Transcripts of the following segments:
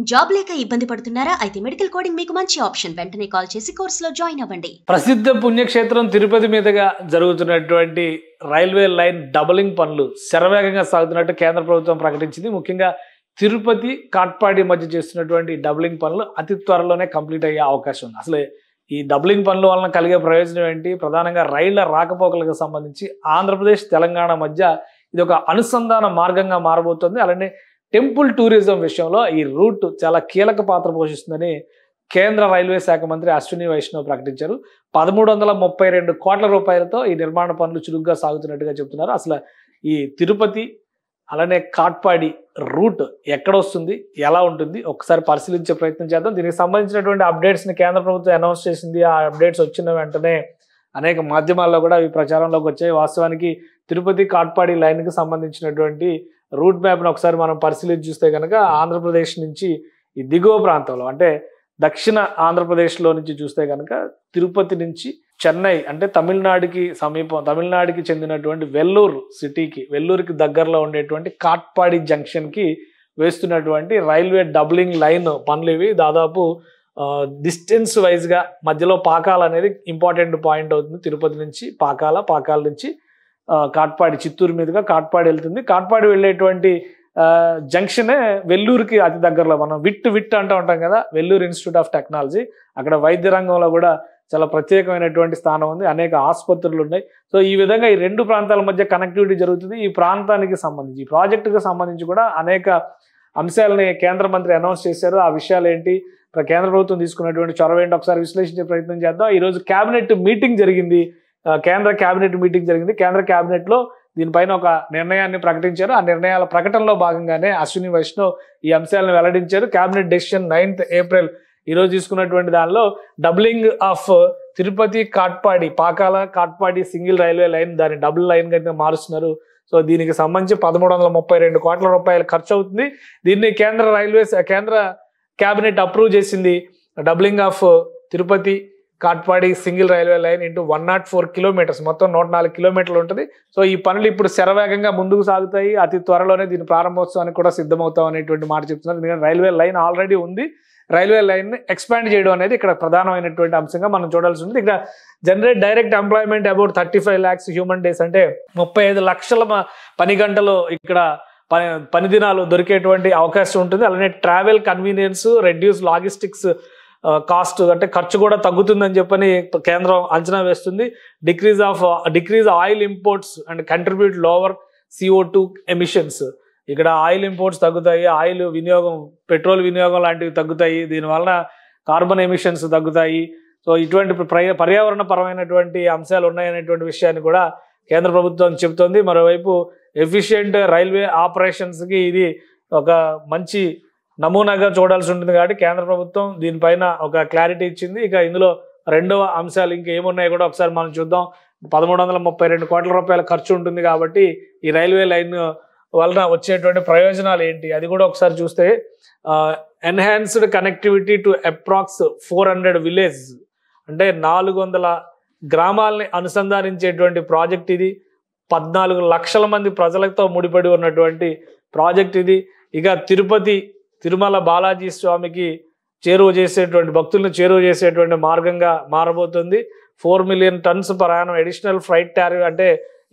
Job లేక ఇబ్బంది పడుతున్నారా? అయితే మెడికల్ కోడింగ్ మీకు మంచి ఆప్షన్. వెంటనే కాల్ చేసి కోర్సులో జాయిన్ అవ్వండి. ప్రసిద్ధ పుణ్యక్షేత్రం తిరుపతి మీదుగా జరుగుతున్నటువంటి రైల్వే లైన్ డబలింగ్ పనులు శరవేగంగా సాగుతున్నట్టు కేంద్ర ప్రభుత్వం ప్రకటించింది. ముఖ్యంగా తిరుపతి కాట్పాడి మధ్య చేస్తున్నటువంటి డబలింగ్ పనులు అతి త్వరలోనే కంప్లీట్ అయ్యే అవకాశం ఉంది. అసలు ఈ డబలింగ్ పనుల వలన కలిగే ప్రయోజనం ఏంటి? ప్రధానంగా రైళ్ల రాకపోకలకు సంబంధించి ఆంధ్రప్రదేశ్ తెలంగాణ మధ్య ఇది ఒక అనుసంధాన మార్గంగా మారబోతోంది. అలానే టెంపుల్ టూరిజం విషయంలో ఈ రూట్ చాలా కీలక పాత్ర పోషిస్తుందని కేంద్ర రైల్వే శాఖ మంత్రి అశ్విని వైష్ణవ్ ప్రకటించారు. 1332 కోట్ల రూపాయలతో ఈ నిర్మాణ పనులు చురుగ్గా సాగుతున్నట్టుగా చెప్తున్నారు. అసలు ఈ తిరుపతి అలానే కాట్పాడి రూట్ ఎక్కడ వస్తుంది, ఎలా ఉంటుంది, ఒకసారి పరిశీలించే ప్రయత్నం చేద్దాం. దీనికి సంబంధించినటువంటి అప్డేట్స్ని కేంద్ర ప్రభుత్వం అనౌన్స్ చేసింది. ఆ అప్డేట్స్ వచ్చిన వెంటనే అనేక మాధ్యమాల్లో కూడా అవి ప్రచారంలోకి వచ్చాయి. వాస్తవానికి తిరుపతి కాట్పాడి లైన్కి సంబంధించినటువంటి రూట్ మ్యాప్ను ఒకసారి మనం పరిశీలించి చూస్తే కనుక ఆంధ్రప్రదేశ్ నుంచి ఈ దిగువ ప్రాంతంలో అంటే దక్షిణ ఆంధ్రప్రదేశ్లో నుంచి చూస్తే కనుక తిరుపతి నుంచి చెన్నై అంటే తమిళనాడుకి సమీపం, తమిళనాడుకి చెందినటువంటి వెల్లూరుకి దగ్గరలో ఉండేటువంటి కాట్పాడి జంక్షన్కి వేస్తున్నటువంటి రైల్వే డబ్లింగ్ లైన్ పనులు ఇవి. దాదాపు డిస్టెన్స్ వైజ్గా మధ్యలో పాకాల అనేది ఇంపార్టెంట్ పాయింట్ అవుతుంది. తిరుపతి నుంచి పాకాల నుంచి కాట్పాడి, చిత్తూరు మీదుగా కాట్పాడి వెళ్తుంది. కాట్పాడి వెళ్ళేటువంటి జంక్షనే వెల్లూరుకి అతి దగ్గరలో. మనం విట్ అంటూ ఉంటాం కదా, వెల్లూరు ఇన్స్టిట్యూట్ ఆఫ్ టెక్నాలజీ. అక్కడ వైద్య రంగంలో కూడా చాలా ప్రత్యేకమైనటువంటి స్థానం ఉంది, అనేక ఆసుపత్రులు ఉన్నాయి. సో ఈ విధంగా ఈ రెండు ప్రాంతాల మధ్య కనెక్టివిటీ జరుగుతుంది. ఈ ప్రాంతానికి సంబంధించి, ఈ ప్రాజెక్టుకు సంబంధించి కూడా అనేక అంశాలని కేంద్ర మంత్రి అనౌన్స్ చేశారు. ఆ విషయాలు ఏంటి, కేంద్ర ప్రభుత్వం తీసుకున్నటువంటి చొరవ ఏంటి ఒకసారి విశ్లేషించే ప్రయత్నం చేద్దాం. ఈరోజు కేంద్ర క్యాబినెట్ మీటింగ్ జరిగింది. కేంద్ర క్యాబినెట్లో దీనిపైన ఒక నిర్ణయాన్ని ప్రకటించారు. ఆ నిర్ణయాల ప్రకటనలో భాగంగానే అశ్విని వైష్ణవ్ ఈ అంశాలను వెల్లడించారు. క్యాబినెట్ డెసిషన్ 9th ఏప్రిల్ ఈరోజు తీసుకున్నటువంటి దానిలో doubling of Tirupati Katpadi single railway line, దాన్ని డబుల్ లైన్ గా మారుస్తున్నారు. సో దీనికి సంబంధించి 1332 కోట్ల రూపాయలు ఖర్చు అవుతుంది. దీన్ని కేంద్ర క్యాబినెట్ అప్రూవ్ చేసింది. Doubling of Tirupati Katpadi single railway line into 104 kilometres, మొత్తం 104 కిలోమీటర్లు ఉంటుంది. సో ఈ పనులు ఇప్పుడు శరవేగంగా ముందుకు సాగుతాయి. అతి త్వరలోనే దీని ప్రారంభోత్సవానికి కూడా సిద్ధమవుతాం అనేటువంటి మాట చెప్తున్నారు. ఎందుకంటే రైల్వే లైన్ ఆల్రెడీ ఉంది, రైల్వే లైన్ ఎక్స్పాండ్ చేయడం అనేది ఇక్కడ ప్రధానమైనటువంటి అంశంగా మనం చూడాల్సి ఉంటుంది. ఇక్కడ generate direct employment about 35 lakhs human days, అంటే 35 లక్షల పని గంటలు ఇక్కడ పని దినాలు దొరికేటువంటి అవకాశం ఉంటుంది. అలానే travel convenience, reduce logistics cost, అంటే ఖర్చు కూడా తగ్గుతుందని చెప్పని కేంద్రం అంచనా వేస్తుంది. Decrease oil imports and contribute lower CO2 emissions. ఇక్కడ ఆయిల్ ఇంపోర్ట్స్ తగ్గుతాయి, ఆయిల్ వినియోగం, పెట్రోల్ వినియోగం లాంటివి తగ్గుతాయి. దీనివలన కార్బన్ ఎమిషన్స్ తగ్గుతాయి. సో ఇటువంటి పర్యావరణ పరమైనటువంటి అంశాలు ఉన్నాయనేటువంటి విషయాన్ని కూడా కేంద్ర ప్రభుత్వం చెబుతోంది. మరోవైపు ఎఫిషియెంట్ రైల్వే ఆపరేషన్స్కి ఇది ఒక మంచి నమూనాగా చూడాల్సి ఉంటుంది. కాబట్టి కేంద్ర ప్రభుత్వం దీనిపైన ఒక క్లారిటీ ఇచ్చింది. ఇక ఇందులో రెండవ అంశాలు ఇంకా ఏమున్నాయో కూడా ఒకసారి మనం చూద్దాం. 1332 కోట్ల రూపాయల ఖర్చు ఉంటుంది కాబట్టి ఈ రైల్వే లైన్ వలన వచ్చేటువంటి ప్రయోజనాలు ఏంటి అది కూడా ఒకసారి చూస్తే, enhanced connectivity to approx 400 village, అంటే 400 గ్రామాలని అనుసంధానించేటువంటి ప్రాజెక్ట్ ఇది. 14 లక్షల మంది ప్రజలతో ముడిపడి ఉన్నటువంటి ప్రాజెక్ట్ ఇది. ఇక తిరుమల బాలాజీ స్వామికి భక్తులను చేరువ చేసేటువంటి మార్గంగా మారబోతుంది. 4 million tons per annum additional freight tariff, అంటే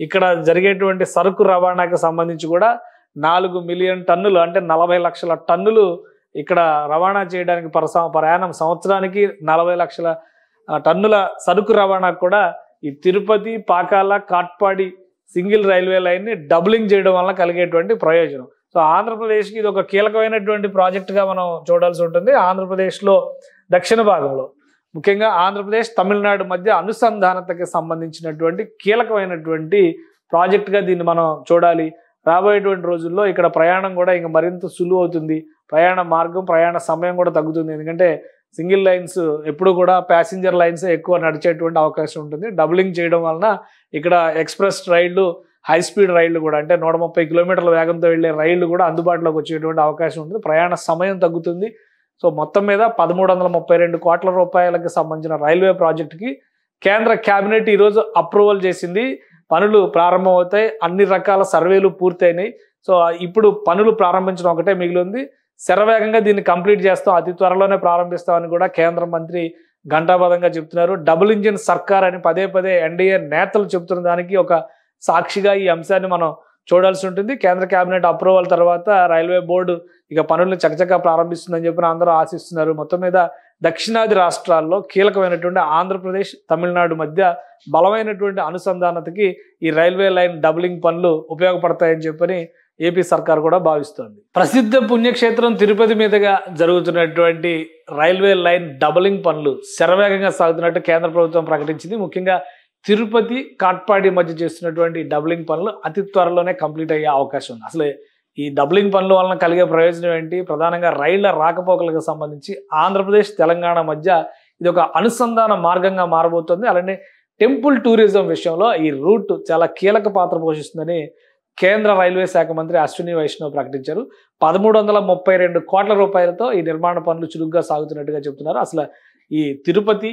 ఇక్కడ జరిగేటువంటి సరుకు రవాణాకు సంబంధించి కూడా 4 million టన్నులు, అంటే 40 లక్షల టన్నులు ఇక్కడ రవాణా చేయడానికి ప్రయాణం, సంవత్సరానికి 40 లక్షల టన్నుల సరుకు రవాణాకు కూడా ఈ తిరుపతి కాట్పాడి సింగిల్ రైల్వే లైన్ని డబులింగ్ చేయడం వల్ల కలిగేటువంటి ప్రయోజనం. సో ఆంధ్రప్రదేశ్కి ఇది ఒక కీలకమైనటువంటి ప్రాజెక్టుగా మనం చూడాల్సి ఉంటుంది. ఆంధ్రప్రదేశ్లో దక్షిణ భాగంలో, ముఖ్యంగా ఆంధ్రప్రదేశ్ తమిళనాడు మధ్య అనుసంధానతకి సంబంధించినటువంటి కీలకమైనటువంటి ప్రాజెక్టుగా దీన్ని మనం చూడాలి. రాబోయేటువంటి రోజుల్లో ఇక్కడ ప్రయాణం కూడా ఇంకా మరింత సులువు అవుతుంది. ప్రయాణ సమయం కూడా తగ్గుతుంది. ఎందుకంటే సింగిల్ లైన్స్ ఎప్పుడు కూడా ప్యాసింజర్ లైన్స్ ఎక్కువ నడిచేటువంటి అవకాశం ఉంటుంది. డబులింగ్ చేయడం వలన ఇక్కడ ఎక్స్ప్రెస్ రైళ్లు, హై స్పీడ్ రైళ్లు కూడా, అంటే 130 కిలోమీటర్ల వేగంతో వెళ్లే రైళ్లు కూడా అందుబాటులోకి వచ్చేటువంటి అవకాశం ఉంటుంది. ప్రయాణ సమయం తగ్గుతుంది. సో మొత్తం మీద 1332 కోట్ల రూపాయలకు సంబంధించిన రైల్వే ప్రాజెక్టుకి కేంద్ర క్యాబినెట్ ఈరోజు అప్రూవల్ చేసింది. పనులు ప్రారంభమవుతాయి, అన్ని రకాల సర్వేలు పూర్తయినాయి. సో ఇప్పుడు పనులు ప్రారంభించడం ఒకటే మిగిలింది. శరవేగంగా దీన్ని కంప్లీట్ చేస్తాం, అతి త్వరలోనే ప్రారంభిస్తామని కూడా కేంద్ర మంత్రి ఘంటాపథంగా చెప్తున్నారు. డబుల్ ఇంజిన్ సర్కార్ అని పదే పదే ఎన్డీఏ నేతలు చెప్తున్న దానికి ఒక సాక్షిగా ఈ అంశాన్ని మనం చూడాల్సి ఉంటుంది. కేంద్ర కేబినెట్ అప్రూవల్ తర్వాత రైల్వే బోర్డు ఇక పనులను చకచకా ప్రారంభిస్తుందని చెప్పి అందరూ ఆశిస్తున్నారు. మొత్తం మీద దక్షిణాది రాష్ట్రాల్లో కీలకమైనటువంటి ఆంధ్రప్రదేశ్, తమిళనాడు మధ్య బలమైనటువంటి అనుసంధానతకి ఈ రైల్వే లైన్ డబులింగ్ పనులు ఉపయోగపడతాయని చెప్పని ఏపీ సర్కార్ కూడా భావిస్తోంది. ప్రసిద్ధ పుణ్యక్షేత్రం తిరుపతి మీదుగా జరుగుతున్నటువంటి రైల్వే లైన్ డబులింగ్ పనులు శరవేగంగా సాగుతున్నట్టు కేంద్ర ప్రభుత్వం ప్రకటించింది. ముఖ్యంగా తిరుపతి, కాట్పాడి మధ్య చేస్తున్నటువంటి డబులింగ్ పనులు అతి త్వరలోనే కంప్లీట్ అయ్యే అవకాశం ఉంది. అసలు ఈ డబులింగ్ పనుల వలన కలిగే ప్రయోజనం ఏంటి? ప్రధానంగా రైళ్ల రాకపోకలకు సంబంధించి ఆంధ్రప్రదేశ్, తెలంగాణ మధ్య ఇది ఒక అనుసంధాన మార్గంగా మారబోతోంది. అలానే టెంపుల్ టూరిజం విషయంలో ఈ రూట్ చాలా కీలక పాత్ర పోషిస్తుందని కేంద్ర రైల్వే శాఖ మంత్రి అశ్విని వైష్ణవ్ ప్రకటించారు. 1332 కోట్ల రూపాయలతో ఈ నిర్మాణ పనులు చురుగ్గా సాగుతున్నట్టుగా చెప్తున్నారు. అసలు ఈ తిరుపతి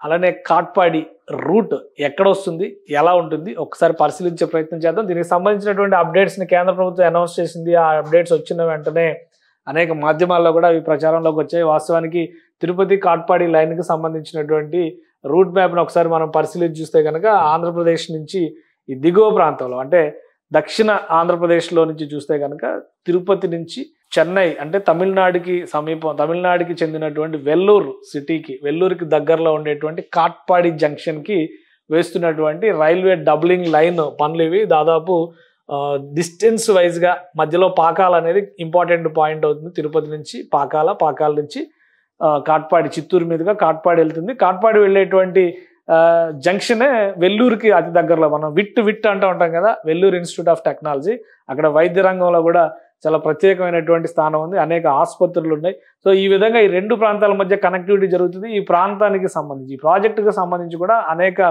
అలానే కాట్పాడి రూట్ ఎక్కడ వస్తుంది, ఎలా ఉంటుంది, ఒకసారి పరిశీలించే ప్రయత్నం చేద్దాం. దీనికి సంబంధించినటువంటి అప్డేట్స్ని కేంద్ర ప్రభుత్వం అనౌన్స్ చేసింది. ఆ అప్డేట్స్ వచ్చిన వెంటనే అనేక మాధ్యమాల్లో కూడా అవి ప్రచారంలోకి వచ్చాయి. వాస్తవానికి తిరుపతి, కాట్పాడి లైన్కి సంబంధించినటువంటి రూట్ మ్యాప్ను ఒకసారి మనం పరిశీలించి చూస్తే కనుక ఆంధ్రప్రదేశ్ నుంచి ఈ దిగువ ప్రాంతంలో అంటే దక్షిణ ఆంధ్రప్రదేశ్లో నుంచి చూస్తే కనుక తిరుపతి నుంచి చెన్నై అంటే తమిళనాడుకి సమీపం, తమిళనాడుకి చెందినటువంటి వెల్లూరుకి దగ్గరలో ఉండేటువంటి కాట్పాడి జంక్షన్కి వేస్తున్నటువంటి రైల్వే డబులింగ్ లైన్ పనులు ఇవి. దాదాపు డిస్టెన్స్ వైజ్గా మధ్యలో పాకాల అనేది ఇంపార్టెంట్ పాయింట్ అవుతుంది. తిరుపతి నుంచి పాకాల నుంచి కాట్పాడి, చిత్తూరు మీదుగా కాట్పాడి వెళ్తుంది. కాట్పాడి వెళ్ళేటువంటి జంక్షనే వెల్లూరుకి అతి దగ్గరలో. మనం విట్ అంటూ ఉంటాం కదా, వెల్లూరు ఇన్స్టిట్యూట్ ఆఫ్ టెక్నాలజీ. అక్కడ వైద్య రంగంలో కూడా చాలా ప్రత్యేకమైనటువంటి స్థానం ఉంది, అనేక ఆసుపత్రులు ఉన్నాయి. సో ఈ విధంగా ఈ రెండు ప్రాంతాల మధ్య కనెక్టివిటీ జరుగుతుంది. ఈ ప్రాంతానికి సంబంధించి, ఈ ప్రాజెక్టుకు సంబంధించి కూడా అనేక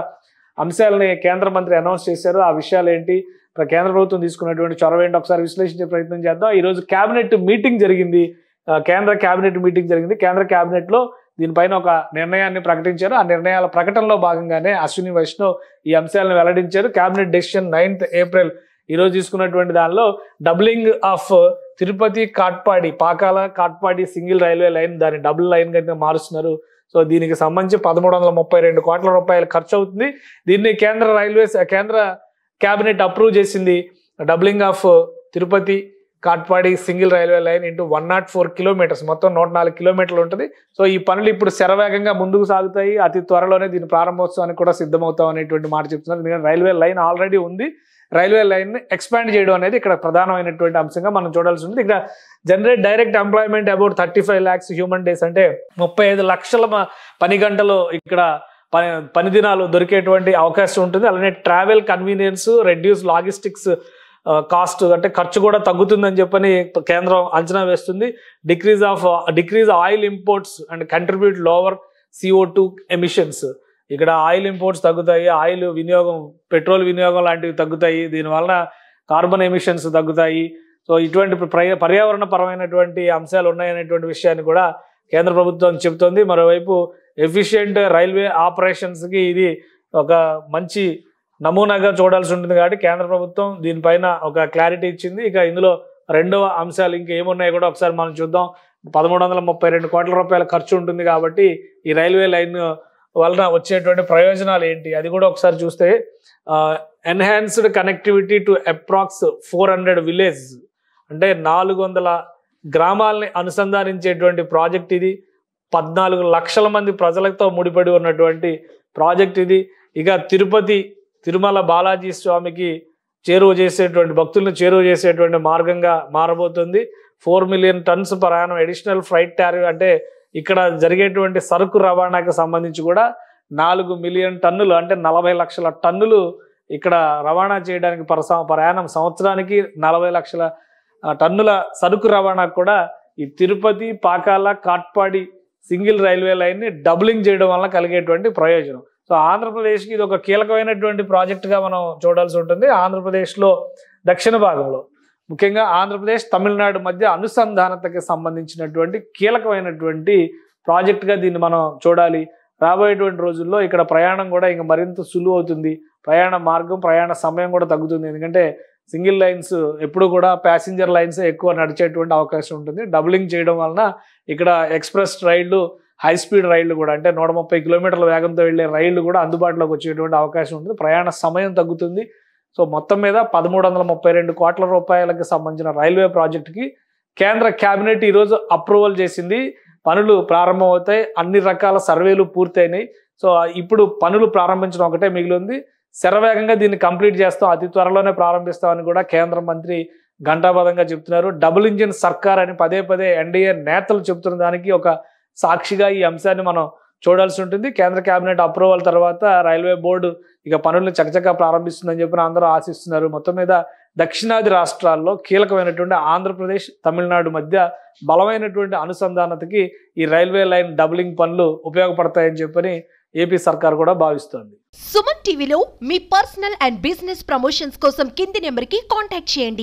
అంశాలని కేంద్ర మంత్రి అనౌన్స్ చేశారు. ఆ విషయాలు ఏంటి, కేంద్ర ప్రభుత్వం తీసుకున్నటువంటి చొరవ ఏంటి ఒకసారి విశ్లేషించే ప్రయత్నం చేద్దాం. ఈరోజు కేబినెట్ మీటింగ్ జరిగింది, కేంద్ర కేబినెట్ మీటింగ్ జరిగింది. కేంద్ర కేబినెట్లో దీనిపైన ఒక నిర్ణయాన్ని ప్రకటించారు. ఆ నిర్ణయాల ప్రకటనలో భాగంగానే అశ్విని వైష్ణవ్ ఈ అంశాలను వెల్లడించారు. కేబినెట్ డెసిషన్ 9th ఏప్రిల్ ఈరోజు తీసుకున్నటువంటి దానిలో doubling of Tirupati, Katpadi single railway line, దాన్ని డబుల్ లైన్ గా మారుస్తున్నారు. సో దీనికి సంబంధించి 1332 కోట్ల రూపాయలు ఖర్చు అవుతుంది. దీన్ని కేంద్ర కేబినెట్ అప్రూవ్ చేసింది. Doubling of Tirupati, Katpadi single railway line into 104 kilometres, మొత్తం 104 కిలోమీటర్లు ఉంటుంది. సో ఈ పనులు ఇప్పుడు శరవేగంగా ముందుకు సాగుతాయి. అతి త్వరలోనే దీని ప్రారంభోత్సవానికి కూడా సిద్ధమవుతాం అనేటువంటి మాట చెప్తున్నారు. ఎందుకంటే రైల్వే లైన్ ఆల్రెడీ ఉంది, రైల్వే లైన్ ఎక్స్పాండ్ చేయడం అనేది ఇక్కడ ప్రధానమైనటువంటి అంశంగా మనం చూడాల్సి ఉంటుంది. ఇక్కడ generate direct employment about 35 lakhs human days, అంటే 35 లక్షల పని గంటలు ఇక్కడ పని దినాలు దొరికేటువంటి అవకాశం ఉంటుంది. అలానే travel convenience, reduce logistics cost, అంటే ఖర్చు కూడా తగ్గుతుందని చెప్పని కేంద్రం అంచనా వేస్తుంది. Decrease oil imports and contribute lower CO2 emissions. ఇక్కడ ఆయిల్ ఇంపోర్ట్స్ తగ్గుతాయి, ఆయిల్ వినియోగం, పెట్రోల్ వినియోగం లాంటివి తగ్గుతాయి. దీనివలన కార్బన్ ఎమిషన్స్ తగ్గుతాయి. సో ఇటువంటి పర్యావరణ పరమైనటువంటి అంశాలు ఉన్నాయనేటువంటి విషయాన్ని కూడా కేంద్ర ప్రభుత్వం చెబుతోంది. మరోవైపు ఎఫిషియెంట్ రైల్వే ఆపరేషన్స్కి ఇది ఒక మంచి నమూనాగా చూడాల్సి ఉంటుంది. కాబట్టి కేంద్ర ప్రభుత్వం దీనిపైన ఒక క్లారిటీ ఇచ్చింది. ఇక ఇందులో రెండవ అంశాలు ఇంకా ఏమున్నాయో కూడా ఒకసారి మనం చూద్దాం. 1332 కోట్ల రూపాయల ఖర్చు ఉంటుంది కాబట్టి ఈ రైల్వే లైన్ వలన వచ్చేటువంటి ప్రయోజనాలు ఏంటి అది కూడా ఒకసారి చూస్తే, enhanced connectivity to approx 400 village, అంటే 400 గ్రామాలని అనుసంధానించేటువంటి ప్రాజెక్ట్ ఇది. 14 లక్షల మంది ప్రజలతో ముడిపడి ఉన్నటువంటి ప్రాజెక్ట్ ఇది. ఇక తిరుమల బాలాజీ స్వామికి భక్తులను చేరువ చేసేటువంటి మార్గంగా మారబోతుంది. 4 million tons per annum additional freight tariff, అంటే ఇక్కడ జరిగేటువంటి సరుకు రవాణాకు సంబంధించి కూడా 4 million టన్నులు, అంటే 40 లక్షల టన్నులు ఇక్కడ రవాణా చేయడానికి ప్రయాణం, సంవత్సరానికి 40 లక్షల టన్నుల సరుకు రవాణాకు కూడా ఈ తిరుపతి, కాట్పాడి సింగిల్ రైల్వే లైన్ని డబులింగ్ చేయడం వల్ల కలిగేటువంటి ప్రయోజనం. సో ఆంధ్రప్రదేశ్కి ఇది ఒక కీలకమైనటువంటి ప్రాజెక్టుగా మనం చూడాల్సి ఉంటుంది. ఆంధ్రప్రదేశ్లో దక్షిణ భాగంలో ముఖ్యంగా ఆంధ్రప్రదేశ్, తమిళనాడు మధ్య అనుసంధానతకి సంబంధించినటువంటి కీలకమైనటువంటి ప్రాజెక్టుగా దీన్ని మనం చూడాలి. రాబోయేటువంటి రోజుల్లో ఇక్కడ ప్రయాణం కూడా ఇంకా మరింత సులువు అవుతుంది. ప్రయాణ మార్గం, ప్రయాణ సమయం కూడా తగ్గుతుంది. ఎందుకంటే సింగిల్ లైన్స్ ఎప్పుడు కూడా ప్యాసింజర్ లైన్స్ ఎక్కువ నడిచేటువంటి అవకాశం ఉంటుంది. డబులింగ్ చేయడం వలన ఇక్కడ ఎక్స్ప్రెస్ రైళ్లు, హై స్పీడ్ రైళ్లు కూడా అంటే 130 కిలోమీటర్ల వేగంతో వెళ్లే రైళ్లు కూడా అందుబాటులోకి వచ్చేటువంటి అవకాశం ఉంటుంది. ప్రయాణ సమయం తగ్గుతుంది. సో మొత్తం మీద 1332 కోట్ల రూపాయలకు సంబంధించిన రైల్వే ప్రాజెక్టుకి కేంద్ర కేబినెట్ ఈరోజు అప్రూవల్ చేసింది. పనులు ప్రారంభమవుతాయి. అన్ని రకాల సర్వేలు పూర్తయినాయి. సో ఇప్పుడు పనులు ప్రారంభించడం ఒకటే మిగిలి ఉంది. శరవేగంగా దీన్ని కంప్లీట్ చేస్తాం, అతి త్వరలోనే ప్రారంభిస్తామని కూడా కేంద్ర మంత్రి ఘంటాపథంగా చెప్తున్నారు. డబుల్ ఇంజిన్ సర్కార్ అని పదే పదే ఎన్డీఏ నేతలు చెబుతున్న దానికి ఒక సాక్షిగా ఈ అంశాన్ని మనం చూడాల్సి ఉంటుంది. కేంద్ర కేబినెట్ అప్రూవల్ తర్వాత రైల్వే బోర్డు ఇక పనులను చకచకా ప్రారంభిస్తుందని చెప్పి అందరూ ఆశిస్తున్నారు. మొత్తం మీద దక్షిణాది రాష్ట్రాల్లో కీలకమైనటువంటి ఆంధ్రప్రదేశ్, తమిళనాడు మధ్య బలమైనటువంటి అనుసంధానతకి ఈ రైల్వే లైన్ డబులింగ్ పనులు ఉపయోగపడతాయని చెప్పని ఏపీ సర్కార్ కూడా భావిస్తోంది. సుమన్ టీవీలో మీ పర్సనల్ అండ్ బిజినెస్ ప్రమోషన్స్ కోసం కింది నెంబర్కి కాంటాక్ట్ చేయండి.